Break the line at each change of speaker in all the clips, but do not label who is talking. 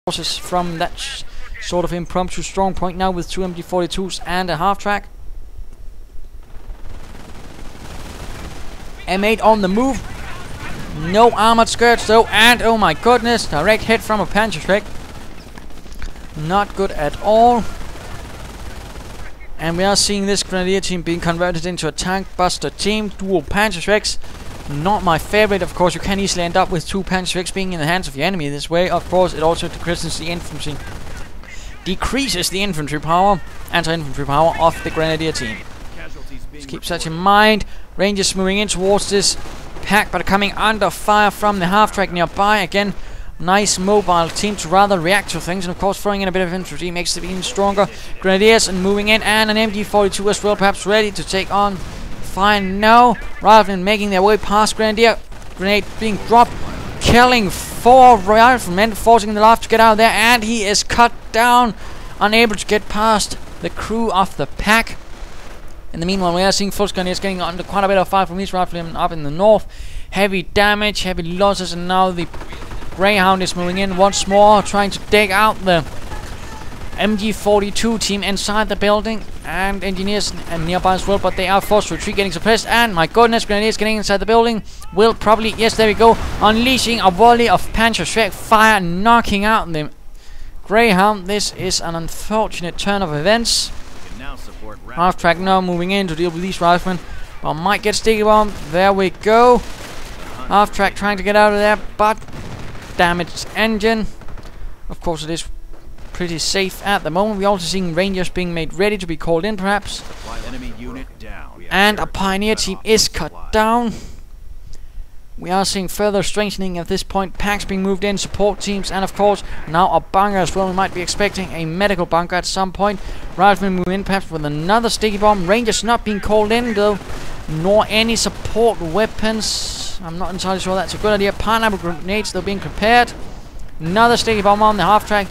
forces from that sort of impromptu strong point now with two MG42s and a half-track. M8 on the move. No armored skirts though, and oh my goodness, direct hit from a Panzer. Not good at all. And we are seeing this grenadier team being converted into a tank buster team. Dual Panzer. Not my favorite. Of course, you can easily end up with two Panzer being in the hands of the enemy this way. Of course, it also decreases the infantry. Power, anti-infantry power of the grenadier team. Just keep that in mind. Rangers moving in towards this pack, but coming under fire from the half-track nearby. Again, nice mobile team to rather react to things, and of course throwing in a bit of infantry makes them even stronger. Grenadiers and moving in, and an MG42 as well, perhaps ready to take on fire now, rather than making their way past Grenadier. Grenade being dropped, killing 4 riflemen, forcing the left to get out of there, and he is cut down, unable to get past the crew of the pack. In the meanwhile, we are seeing Full Grenadiers getting under quite a bit of fire from these riflemen up in the north. Heavy damage, heavy losses, and now the Greyhound is moving in once more, trying to dig out the MG42 team inside the building, and engineers and nearby as well, but they are forced to retreat, getting suppressed. And my goodness, Grenadiers getting inside the building will probably, yes, there we go, unleashing a volley of Panzer fire, knocking out the Greyhound. This is an unfortunate turn of events. Half-track now moving in to deal with these riflemen, but might get sticky bomb. There we go. Half-track trying to get out of there, but damaged engine. Of course, it is pretty safe at the moment. We're also seeing Rangers being made ready to be called in, perhaps. And a Pioneer team is cut down. We are seeing further strengthening at this point. Packs being moved in, support teams, and of course now a bunker as well. We might be expecting a medical bunker at some point. Riflemen move in, perhaps with another sticky bomb. Rangers not being called in though, nor any support weapons. I'm not entirely sure that's a good idea. Pineapple grenades though being prepared. Another sticky bomb on the half-track,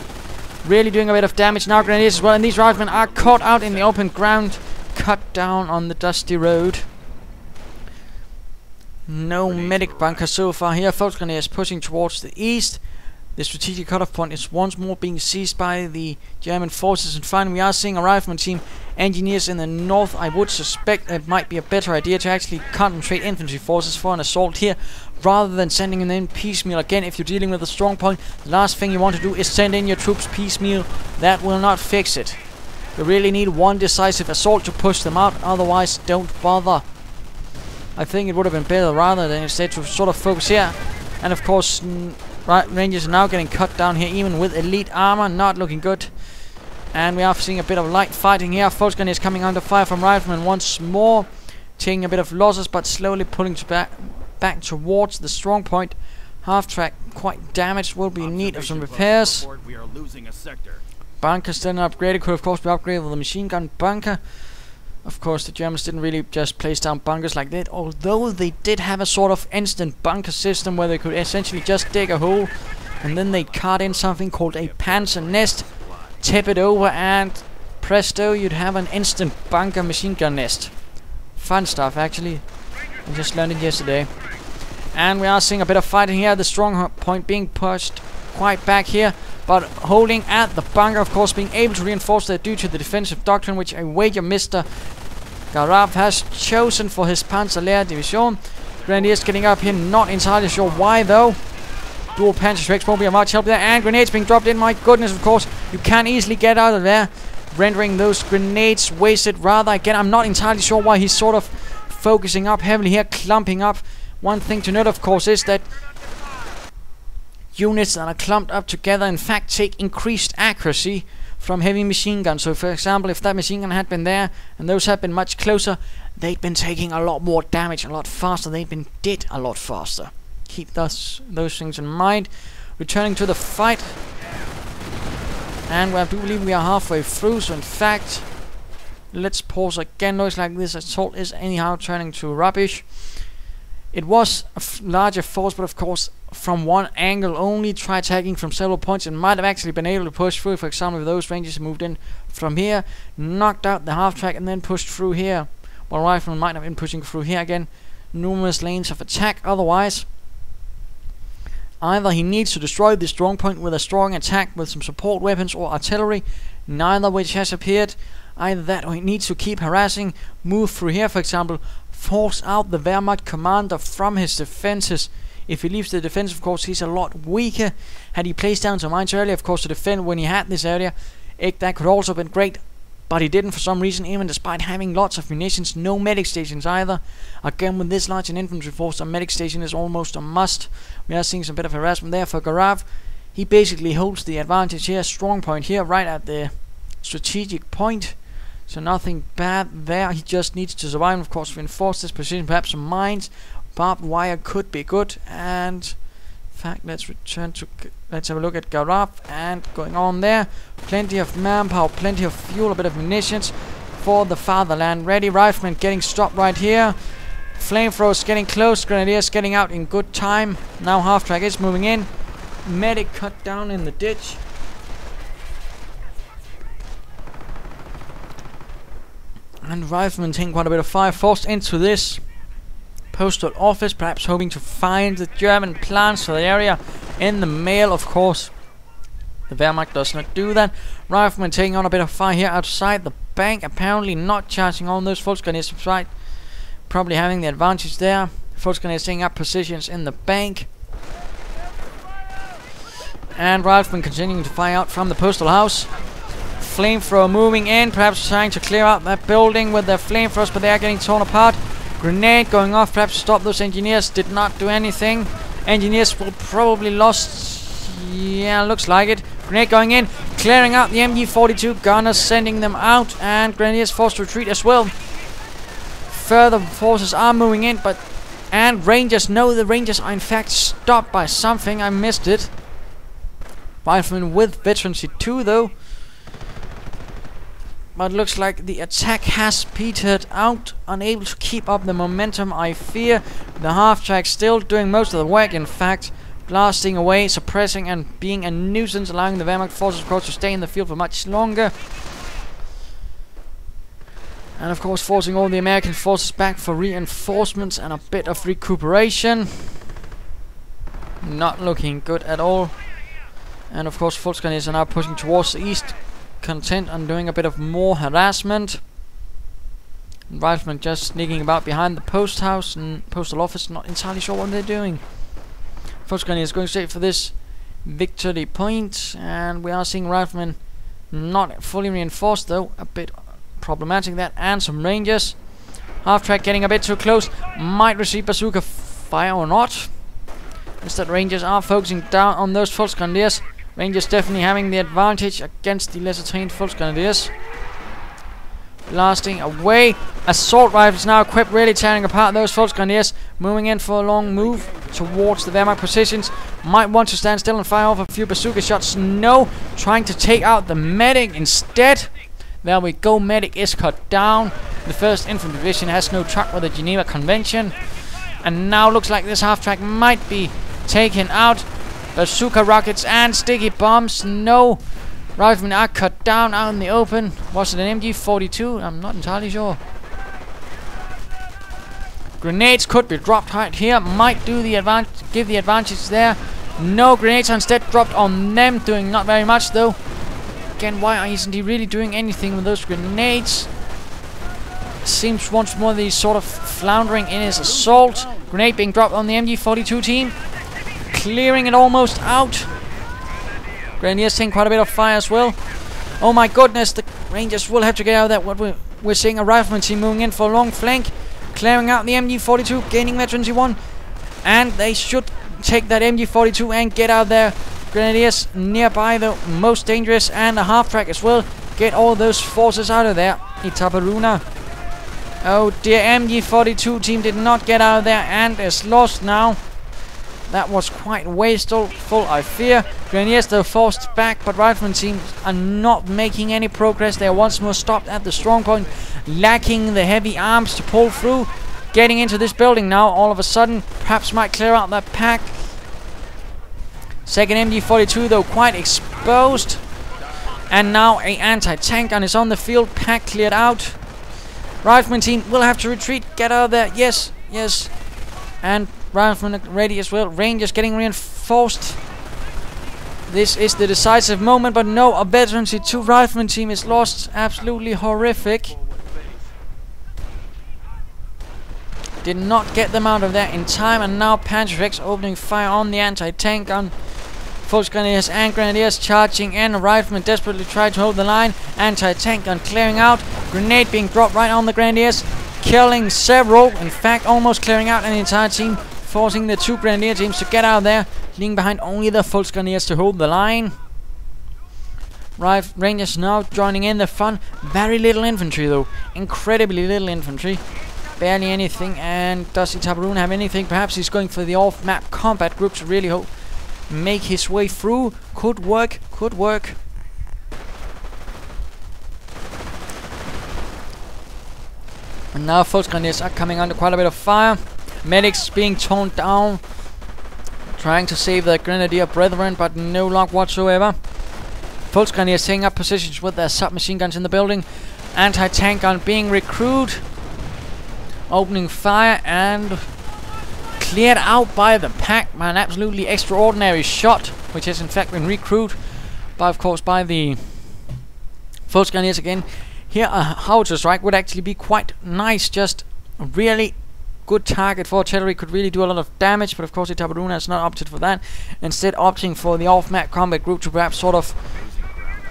really doing a bit of damage. Now grenadiers as well, and these riflemen are caught out in the open ground, cut down on the dusty road. No medic bunker so far here. Folks, grenadiers pushing towards the east. The strategic cutoff point is once more being seized by the German forces, and finally we are seeing a rifleman team, engineers in the north. I would suspect it might be a better idea to actually concentrate infantry forces for an assault here, rather than sending them in piecemeal. Again, if you're dealing with a strong point, the last thing you want to do is send in your troops piecemeal. That will not fix it. You really need one decisive assault to push them out, otherwise don't bother. I think it would have been better rather than instead to sort of focus here. And of course, Rangers are now getting cut down here, even with elite armor, not looking good. And we are seeing a bit of light fighting here. Volksgun is coming under fire from riflemen once more, taking a bit of losses, but slowly pulling back towards the strong point. Half-track quite damaged, will be in need of some repairs. Bunker still not upgraded, could of course be upgraded with a machine gun bunker. Of course, the Germans didn't really just place down bunkers like that, although they did have a sort of instant bunker system where they could essentially just dig a hole and then they cut in something called a Panzer nest, tip it over, and presto, you'd have an instant bunker machine gun nest. Fun stuff, actually. I just learned it yesterday. And we are seeing a bit of fighting here. The strong point being pushed quite back here, but holding at the bunker, of course, being able to reinforce that due to the defensive doctrine, which I wager Mr. Gaurav has chosen for his Panzer Lehr division. Grenadiers getting up here, not entirely sure why though. Dual Panzer won't be a much help there, and grenades being dropped in. My goodness, of course, you can easily get out of there, rendering those grenades wasted rather. Again, I'm not entirely sure why he's sort of focusing up heavily here, clumping up. One thing to note, of course, is that units that are clumped up together in fact take increased accuracy from heavy machine guns. So for example, if that machine gun had been there and those had been much closer, they'd been taking a lot more damage a lot faster, they'd been dead a lot faster. Keep those things in mind. Returning to the fight, and I do believe we are halfway through, so in fact let's pause again. Looks like this assault is anyhow turning to rubbish. It was a larger force, but of course from one angle only. Try attacking from several points and might have actually been able to push through. For example, if those Rangers moved in from here, knocked out the half-track and then pushed through here, while riflemen might have been pushing through here again. Numerous lanes of attack otherwise. Either he needs to destroy this strong point with a strong attack with some support weapons or artillery, neither which has appeared. Either that or he needs to keep harassing, move through here for example, force out the Wehrmacht commander from his defenses. If he leaves the defense, of course, he's a lot weaker. Had he placed down some mines earlier, of course, to defend when he had this area, that could also have been great. But he didn't for some reason, even despite having lots of munitions. No medic stations either. Again, with this large an infantry force, a medic station is almost a must. We are seeing some bit of harassment there for Gaurav. He basically holds the advantage here. Strong point here, right at the strategic point. So nothing bad there. He just needs to survive. Of course, reinforce this position. Perhaps some mines. Barbed wire could be good. And in fact, let's have a look at Gaurav and going on there. Plenty of manpower, plenty of fuel, a bit of munitions for the fatherland. Ready, riflemen getting stopped right here. Flamethrowers getting close, grenadiers getting out in good time. Now half-track is moving in. Medic cut down in the ditch. And riflemen taking quite a bit of fire, forced into this postal office, perhaps hoping to find the German plans for the area in the mail, of course. The Wehrmacht does not do that. Riflemen taking on a bit of fire here outside the bank, apparently not charging on those Volksgrenadiers outside, probably having the advantage there. Volksgrenadiers taking up positions in the bank. And riflemen continuing to fire out from the postal house. Flamethrower moving in, perhaps trying to clear out that building with their flamethrowers, but they are getting torn apart. Grenade going off, perhaps to stop those engineers. Did not do anything. Engineers will probably lost. Yeah, looks like it. Grenade going in, clearing out the MG42. Gunners sending them out, and Grenadiers forced to retreat as well. Further forces are moving in, and Rangers. No, the Rangers are in fact stopped by something. I missed it. Riflemen with veterancy 2 though. But looks like the attack has petered out, unable to keep up the momentum, I fear. The half-track still doing most of the work, in fact. Blasting away, suppressing and being a nuisance, allowing the Wehrmacht forces, of course, to stay in the field for much longer. And of course forcing all the American forces back for reinforcements and a bit of recuperation. Not looking good at all. And of course Volksgrenadiers are now pushing towards the east, content on doing a bit of more harassment. Riflemen just sneaking about behind the post house and postal office, not entirely sure what they're doing. Volksgrenadiers going straight for this victory point, and we are seeing riflemen not fully reinforced though, a bit problematic that, and some Rangers. Half-track getting a bit too close, might receive bazooka fire or not. Instead Rangers are focusing down on those Volksgrenadiers. Rangers definitely having the advantage against the lesser trained Volksgrenadiers. Blasting away. Assault rifles now equipped, really tearing apart those Volksgrenadiers. Moving in for a long move towards the Wehrmacht positions. Might want to stand still and fire off a few bazooka shots. No, trying to take out the medic instead. There we go, medic is cut down. The 1st Infantry Division has no truck with the Geneva Convention. And now looks like this half-track might be taken out. Bazooka rockets and sticky bombs. No. Riflemen are cut down out in the open. Was it an MG42? I'm not entirely sure. Grenades could be dropped right here. Might do the give the advantage there. No, grenades are instead dropped on them. Doing not very much though. Again, why isn't he really doing anything with those grenades? Seems once more that he's sort of floundering in his assault. Grenade being dropped on the MG42 team. Clearing it almost out. Grenadiers taking quite a bit of fire as well. Oh my goodness, the Rangers will have to get out of that. What we're seeing a rifleman team moving in for a long flank. Clearing out the MG42, gaining veterancy 1. And they should take that MG42 and get out there. Grenadiers nearby though, most dangerous, and a half-track as well. Get all those forces out of there. Itaperuna. Oh dear, MG42 team did not get out of there and is lost now. That was quite wasteful, I fear. Grenadiers though forced back, but riflemen teams are not making any progress. They are once more stopped at the strong point, lacking the heavy arms to pull through. Getting into this building now, all of a sudden, perhaps might clear out that pack. 2nd MG42 though quite exposed. And now a anti-tank gun is on the field, pack cleared out. Rifleman team will have to retreat, get out of there, yes, yes. And riflemen ready as well. Rangers getting reinforced reinforced. This is the decisive moment, but no, a veteran C2 rifleman team is lost. Absolutely horrific. Did not get them out of there in time, and now Panzer X opening fire on the anti-tank gun. Volksgrenadiers and Grenadiers charging in. Riflemen desperately try to hold the line. Anti-tank gun clearing out. Grenade being dropped right on the Grenadiers, killing several. In fact, almost clearing out an entire team, forcing the 2 Grenadier teams to get out of there, leaving behind only the Volksgrenadiers to hold the line. Rangers now joining in the fun. Very little infantry though. Incredibly little infantry. Barely anything. And does Itaperuna have anything? Perhaps he's going for the off-map combat group to really make his way through. Could work. Could work. And now Volksgrenadiers are coming under quite a bit of fire. Medics being torn down, trying to save their Grenadier brethren, but no luck whatsoever. Volksgrenadiers taking up positions with their submachine guns in the building. Anti-tank gun being recruited, opening fire and cleared out by the pack by an absolutely extraordinary shot, which has in fact been recruited by, of course, by the Volksgrenadiers again. Here a howitzer strike would actually be quite nice, just a really good target for artillery, could really do a lot of damage, but of course Itaperuna has not opted for that, instead opting for the off-map combat group to perhaps sort of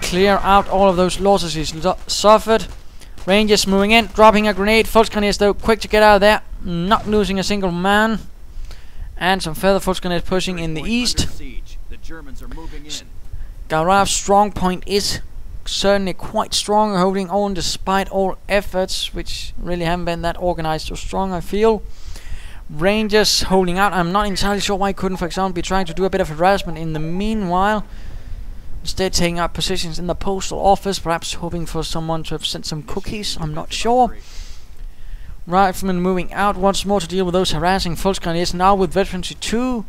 clear out all of those losses he's suffered. Rangers moving in, dropping a grenade. Volksgrenadiers though quick to get out of there, not losing a single man. And some further Volksgrenadiers pushing in the east. Gaurav's strong point is certainly quite strong, holding on despite all efforts, which really haven't been that organized or strong, I feel. Rangers holding out. I'm not entirely sure why he couldn't, for example, be trying to do a bit of harassment in the meanwhile. Instead taking up positions in the postal office, perhaps hoping for someone to have sent some cookies, I'm not sure. Riflemen moving out once more to deal with those harassing Volksgrenadiers, now with Veterans 2.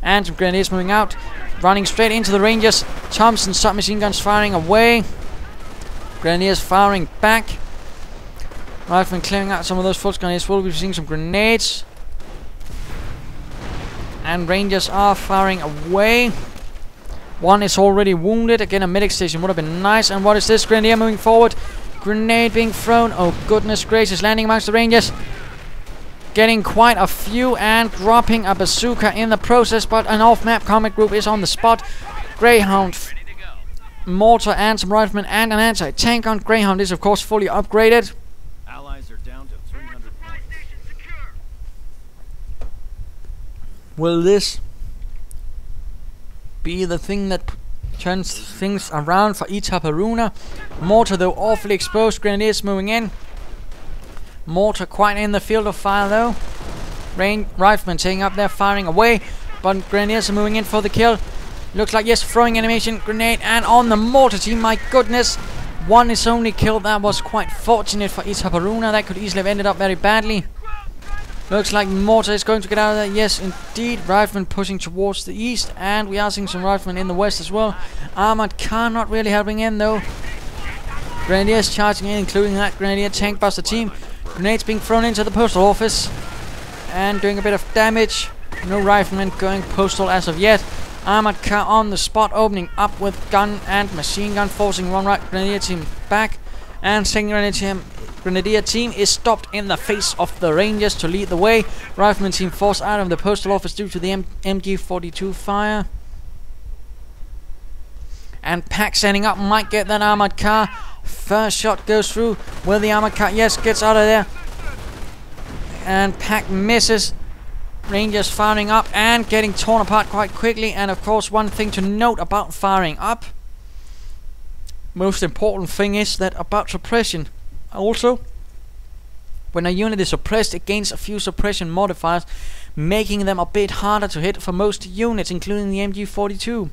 And some Grenadiers moving out, running straight into the Rangers. Thompson submachine guns firing away. Grenadiers firing back. Riflemen clearing out some of those Volksgrenadiers. We'll be seeing some grenades. And Rangers are firing away. One is already wounded. Again, a medic station would have been nice. And what is this? Grenadier moving forward. Grenade being thrown. Oh, goodness gracious. Landing amongst the Rangers. Getting quite a few and dropping a bazooka in the process. But an off-map combat group is on the spot. Greyhound, mortar and some riflemen and an anti-tank gun. Greyhound is, of course, fully upgraded.
Allies are down to 300 points.
Will this be the thing that turns things around for Itaperuna? Mortar though awfully exposed. Grenadiers moving in. Mortar quite in the field of fire though. Riflemen taking up there, firing away, but Grenadiers are moving in for the kill. Looks like, yes, throwing animation, grenade, and on the mortar team, my goodness. One is only killed. That was quite fortunate for Itaperuna. That could easily have ended up very badly. Looks like mortar is going to get out of there. Yes, indeed. Riflemen pushing towards the east, and we are seeing some riflemen in the west as well. Armored car not really helping in though. Grenadiers charging in, including that Grenadier tank buster team. Grenades being thrown into the postal office and doing a bit of damage. No riflemen going postal as of yet. Armored car on the spot, opening up with gun and machine gun, forcing one right Grenadier team back. And second Grenadier team is stopped in the face of the Rangers to lead the way. Rifleman team forced out of the postal office due to the MG42 fire. And Pack standing up, might get that armored car. First shot goes through. Will the armored car? Yes, gets out of there. And Pack misses. Rangers firing up and getting torn apart quite quickly. And of course, one thing to note about firing up, most important thing is that about suppression. Also, when a unit is suppressed, it gains a few suppression modifiers, making them a bit harder to hit for most units, including the MG42.